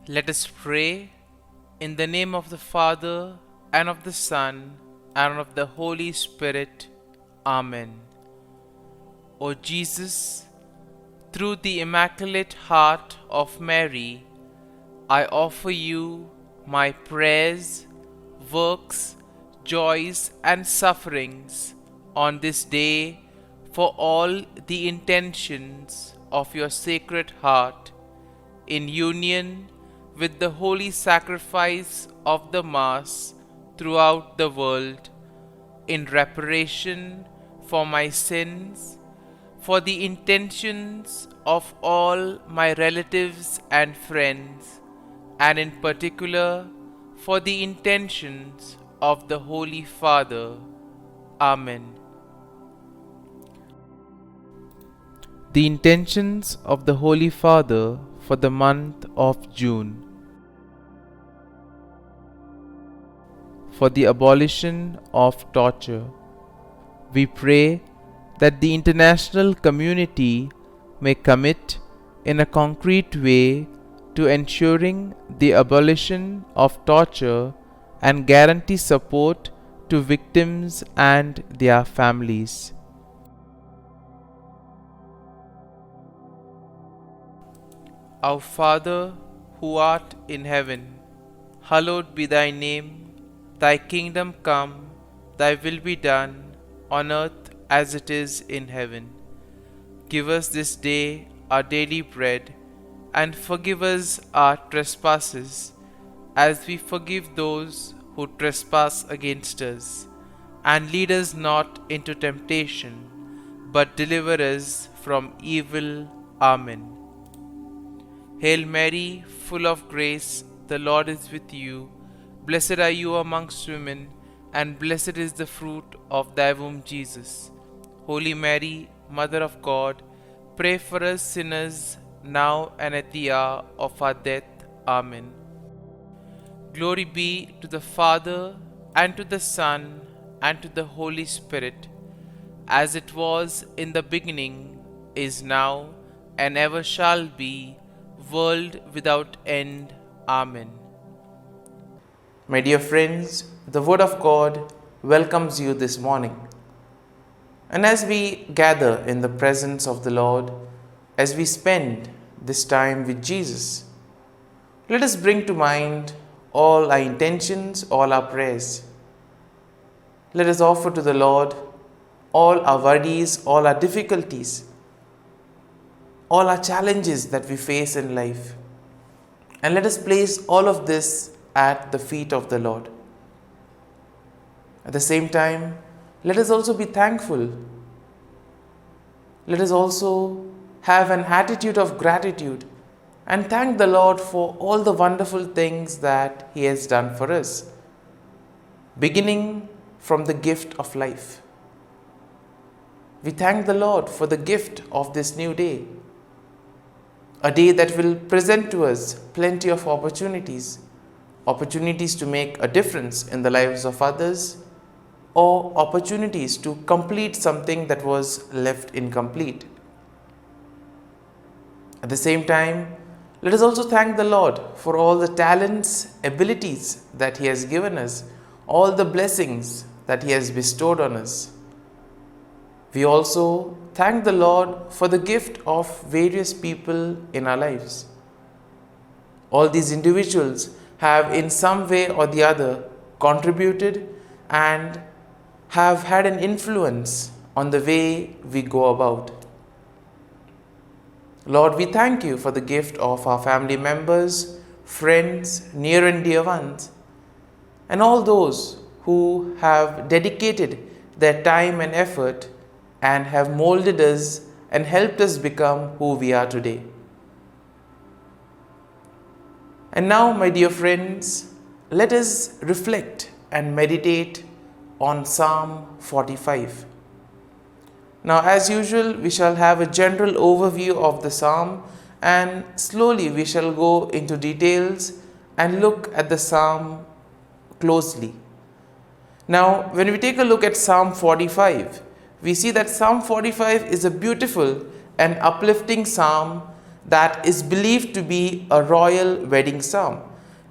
Let us pray in the name of the Father, and of the Son, and of the Holy Spirit. Amen. O Jesus, through the Immaculate Heart of Mary, I offer you my prayers, works, joys, and sufferings on this day for all the intentions of your Sacred Heart, in union with the holy sacrifice of the Mass throughout the world, in reparation for my sins, for the intentions of all my relatives and friends, and in particular for the intentions of the Holy Father. Amen. The intentions of the Holy Father for the month of June. For the abolition of torture. We pray that the international community may commit in a concrete way to ensuring the abolition of torture and guarantee support to victims and their families. Our Father, who art in heaven, hallowed be thy name. Thy kingdom come, thy will be done, on earth as it is in heaven. Give us this day our daily bread, and forgive us our trespasses, as we forgive those who trespass against us. And lead us not into temptation, but deliver us from evil. Amen. Hail Mary, full of grace, the Lord is with you. Blessed are you amongst women, and blessed is the fruit of thy womb, Jesus. Holy Mary, Mother of God, pray for us sinners, now and at the hour of our death. Amen. Glory be to the Father, and to the Son, and to the Holy Spirit, as it was in the beginning, is now, and ever shall be, world without end. Amen. My dear friends, the Word of God welcomes you this morning. And as we gather in the presence of the Lord, as we spend this time with Jesus, let us bring to mind all our intentions, all our prayers. Let us offer to the Lord all our worries, all our difficulties, all our challenges that we face in life. And let us place all of this at the feet of the Lord. At the same time, let us also be thankful. Let us also have an attitude of gratitude and thank the Lord for all the wonderful things that He has done for us, beginning from the gift of life. We thank the Lord for the gift of this new day, a day that will present to us plenty of opportunities to make a difference in the lives of others, or opportunities to complete something that was left incomplete. At the same time, let us also thank the Lord for all the talents, abilities that He has given us, all the blessings that He has bestowed on us. We also thank the Lord for the gift of various people in our lives. All these individuals have in some way or the other contributed and have had an influence on the way we go about. Lord, we thank you for the gift of our family members, friends, near and dear ones, and all those who have dedicated their time and effort and have molded us and helped us become who we are today. And now, my dear friends, let us reflect and meditate on Psalm 45. Now, as usual, we shall have a general overview of the psalm, and slowly we shall go into details and look at the psalm closely. Now, when we take a look at Psalm 45, we see that Psalm 45 is a beautiful and uplifting psalm that is believed to be a royal wedding psalm.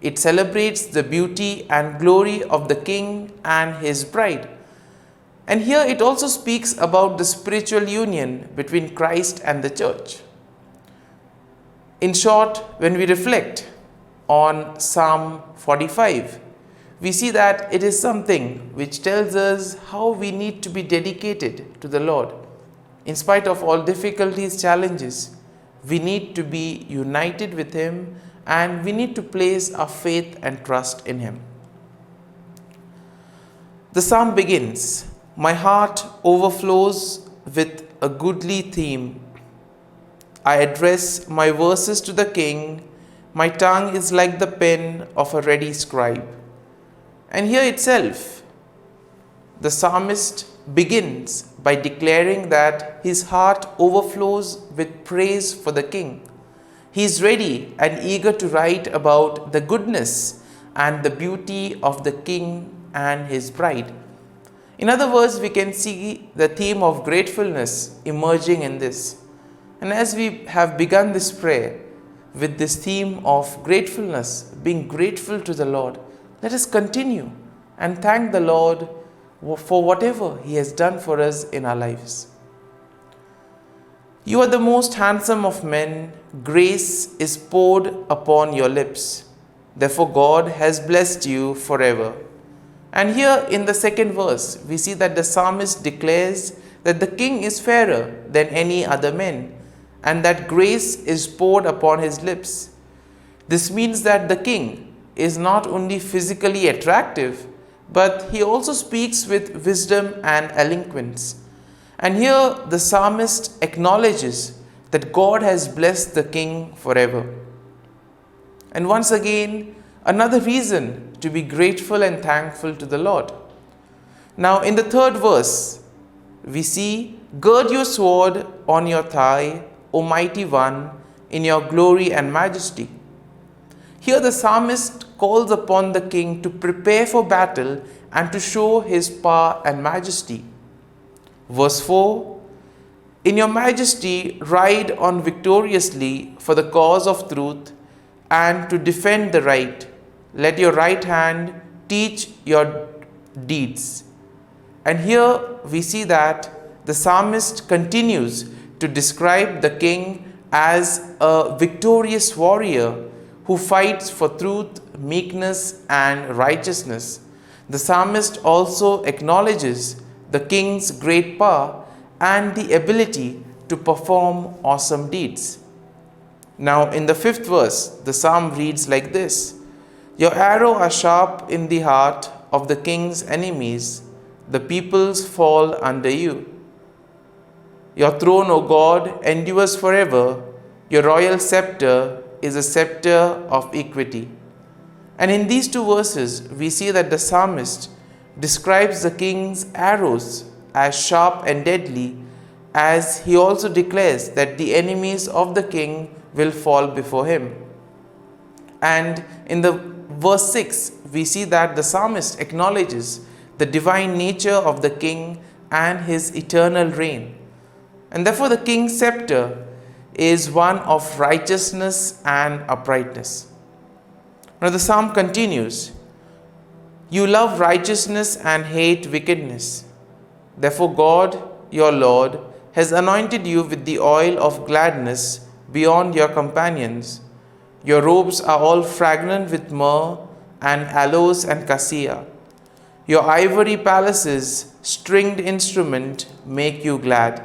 It celebrates the beauty and glory of the king and his bride. And here it also speaks about the spiritual union between Christ and the church. In short, when we reflect on Psalm 45, we see that it is something which tells us how we need to be dedicated to the Lord. In spite of all difficulties, challenges, we need to be united with Him and we need to place our faith and trust in Him. The psalm begins, "My heart overflows with a goodly theme. I address my verses to the King. My tongue is like the pen of a ready scribe." And here itself, the psalmist begins by declaring that his heart overflows with praise for the King. He is ready and eager to write about the goodness and the beauty of the King and his bride. In other words, we can see the theme of gratefulness emerging in this. And as we have begun this prayer with this theme of gratefulness, being grateful to the Lord, let us continue and thank the Lord for whatever He has done for us in our lives. You are the most handsome of men. Grace is poured upon your lips. Therefore God has blessed you forever. And here in the second verse, we see that the psalmist declares that the King is fairer than any other man, and that grace is poured upon his lips. This means that the King is not only physically attractive, but he also speaks with wisdom and eloquence. And here the psalmist acknowledges that God has blessed the King forever. And once again, another reason to be grateful and thankful to the Lord. Now in the third verse, we see, "Gird your sword on your thigh, O mighty one, in your glory and majesty." Here the psalmist calls upon the King to prepare for battle and to show his power and majesty. Verse 4, "In your majesty ride on victoriously for the cause of truth and to defend the right. Let your right hand teach your deeds." And here we see that the psalmist continues to describe the King as a victorious warrior who fights for truth, meekness, and righteousness. The psalmist also acknowledges the King's great power and the ability to perform awesome deeds. Now in the fifth verse, the psalm reads like this, "Your arrows are sharp in the heart of the King's enemies. The peoples fall under you. Your throne, O God, endures forever. Your royal scepter is a scepter of equity." And in these two verses, we see that the psalmist describes the King's arrows as sharp and deadly, as he also declares that the enemies of the King will fall before him. And in the verse 6, we see that the psalmist acknowledges the divine nature of the King and his eternal reign. And therefore the King's scepter is one of righteousness and uprightness. Now the psalm continues, "You love righteousness and hate wickedness. Therefore God, your Lord, has anointed you with the oil of gladness beyond your companions. Your robes are all fragrant with myrrh and aloes and cassia. Your ivory palaces, stringed instrument, make you glad."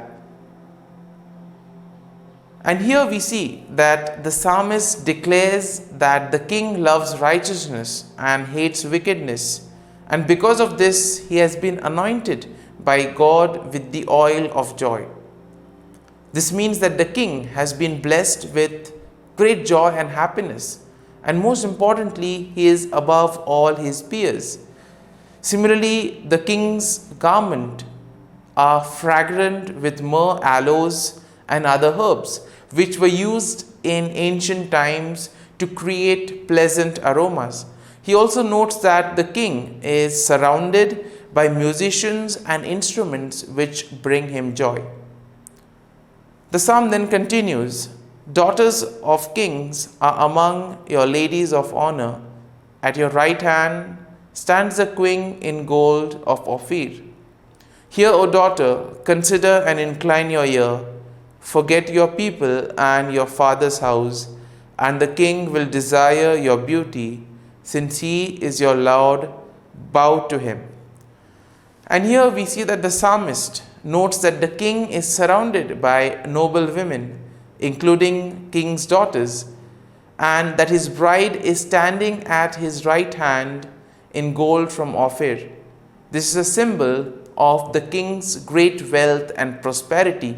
And here we see that the psalmist declares that the King loves righteousness and hates wickedness. And because of this, he has been anointed by God with the oil of joy. This means that the King has been blessed with great joy and happiness. And most importantly, he is above all his peers. Similarly, the King's garment are fragrant with myrrh, aloes, and other herbs, which were used in ancient times to create pleasant aromas. He also notes that the King is surrounded by musicians and instruments which bring him joy. The psalm then continues, Daughters of kings are among your ladies of honor. At your right hand stands a queen in gold of Ophir. Hear, O daughter, consider and incline your ear. Forget your people and your father's house, and the king will desire your beauty, since he is your Lord. Bow to him. And here we see that the psalmist notes that the king is surrounded by noble women, including king's daughters, and that his bride is standing at his right hand in gold from Ophir. This is a symbol of the king's great wealth and prosperity.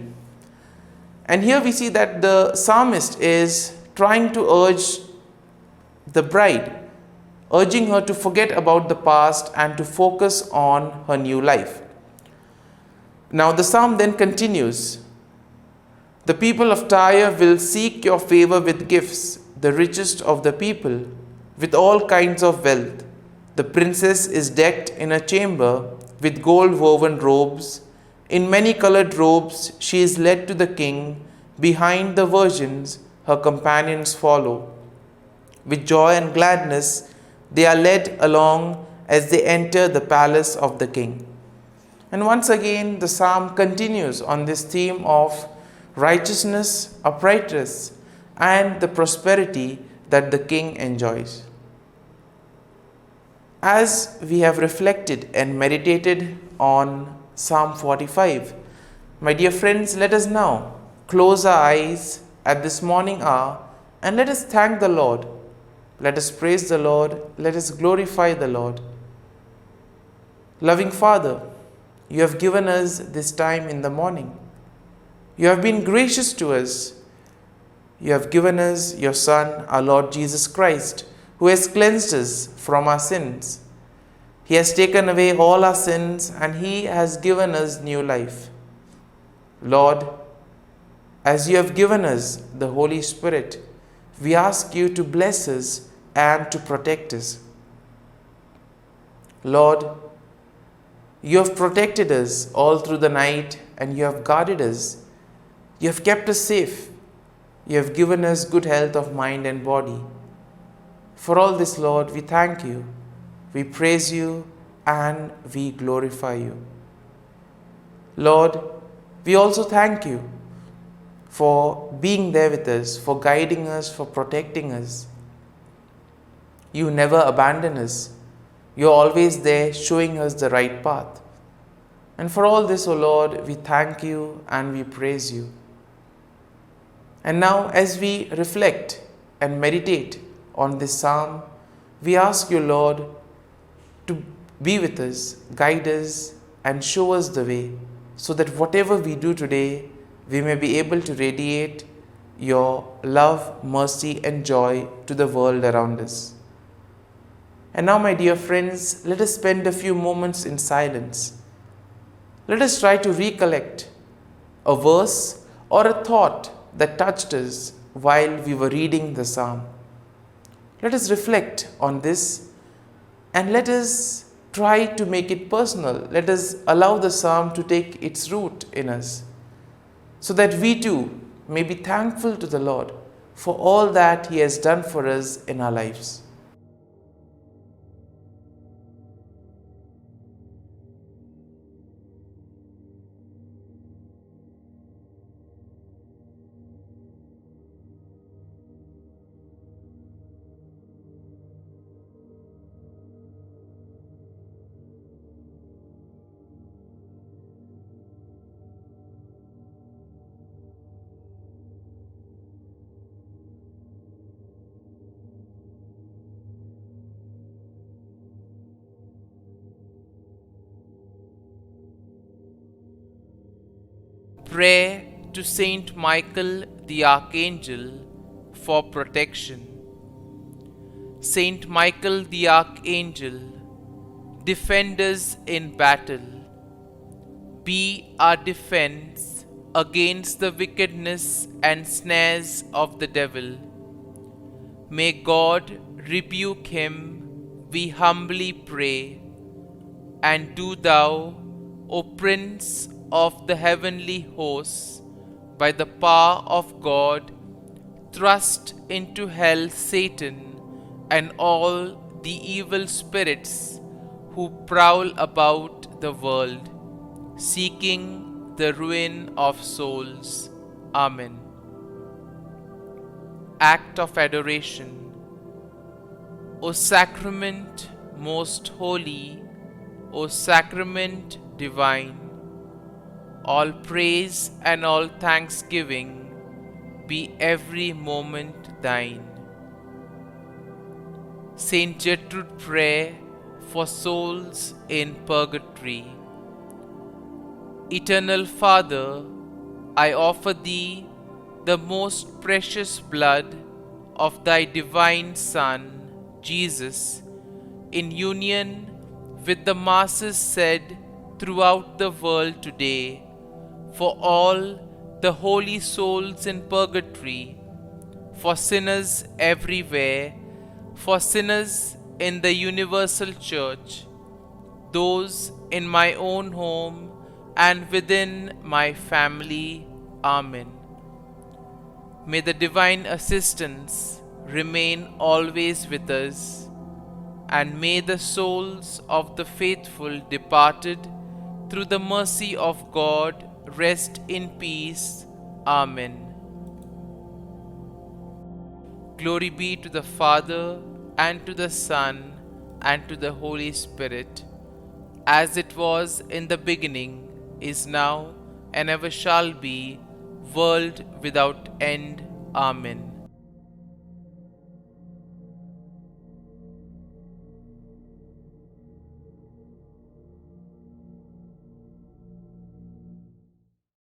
And here we see that the psalmist is trying to urge the bride, urging her to forget about the past and to focus on her new life. Now the psalm then continues. The people of Tyre will seek your favor with gifts, the richest of the people, with all kinds of wealth. The princess is decked in a chamber with gold woven robes. In many colored robes she is led to the king. Behind the virgins her companions follow. With joy and gladness they are led along as they enter the palace of the king. And once again the psalm continues on this theme of righteousness, uprightness, and the prosperity that the king enjoys. As we have reflected and meditated on Psalm 45, my dear friends, let us now close our eyes at this morning hour and let us thank the Lord. Let us praise the Lord. Let us glorify the Lord. Loving Father, you have given us this time in the morning. You have been gracious to us. You have given us your Son, our Lord Jesus Christ, who has cleansed us from our sins. He has taken away all our sins and He has given us new life. Lord, as you have given us the Holy Spirit, we ask you to bless us and to protect us. Lord, you have protected us all through the night and you have guarded us. You have kept us safe. You have given us good health of mind and body. For all this, Lord, we thank you, we praise you, and we glorify you. Lord, we also thank you for being there with us, for guiding us, for protecting us. You never abandon us. You're always there showing us the right path. And for all this, O Lord, we thank you and we praise you. And now as we reflect and meditate on this psalm, we ask you, Lord, to be with us, guide us, and show us the way, so that whatever we do today, we may be able to radiate your love, mercy, and joy to the world around us. And now, my dear friends, let us spend a few moments in silence. Let us try to recollect a verse or a thought that touched us while we were reading the psalm. Let us reflect on this and let us try to make it personal. Let us allow the psalm to take its root in us, so that we too may be thankful to the Lord for all that He has done for us in our lives. Prayer to Saint Michael the Archangel for protection. Saint Michael the Archangel, defend us in battle. Be our defense against the wickedness and snares of the devil. May God rebuke him, we humbly pray. And do thou, O Prince of the heavenly hosts, by the power of God, Thrust into hell Satan and all the evil spirits who prowl about the world, seeking the ruin of souls. Amen. Act of Adoration. O Sacrament most holy, O Sacrament divine, all praise and all thanksgiving be every moment thine. Saint Gertrude Prayer for souls in purgatory. Eternal Father, I offer Thee the most precious blood of Thy divine Son, Jesus, in union with the masses said throughout the world today, for all the holy souls in purgatory, for sinners everywhere, for sinners in the universal church, those in my own home and within my family. Amen. May the divine assistance remain always with us, and may the souls of the faithful departed through the mercy of God rest in peace. Amen. Glory be to the Father, and to the Son, and to the Holy Spirit, as it was in the beginning, is now, and ever shall be, world without end. Amen.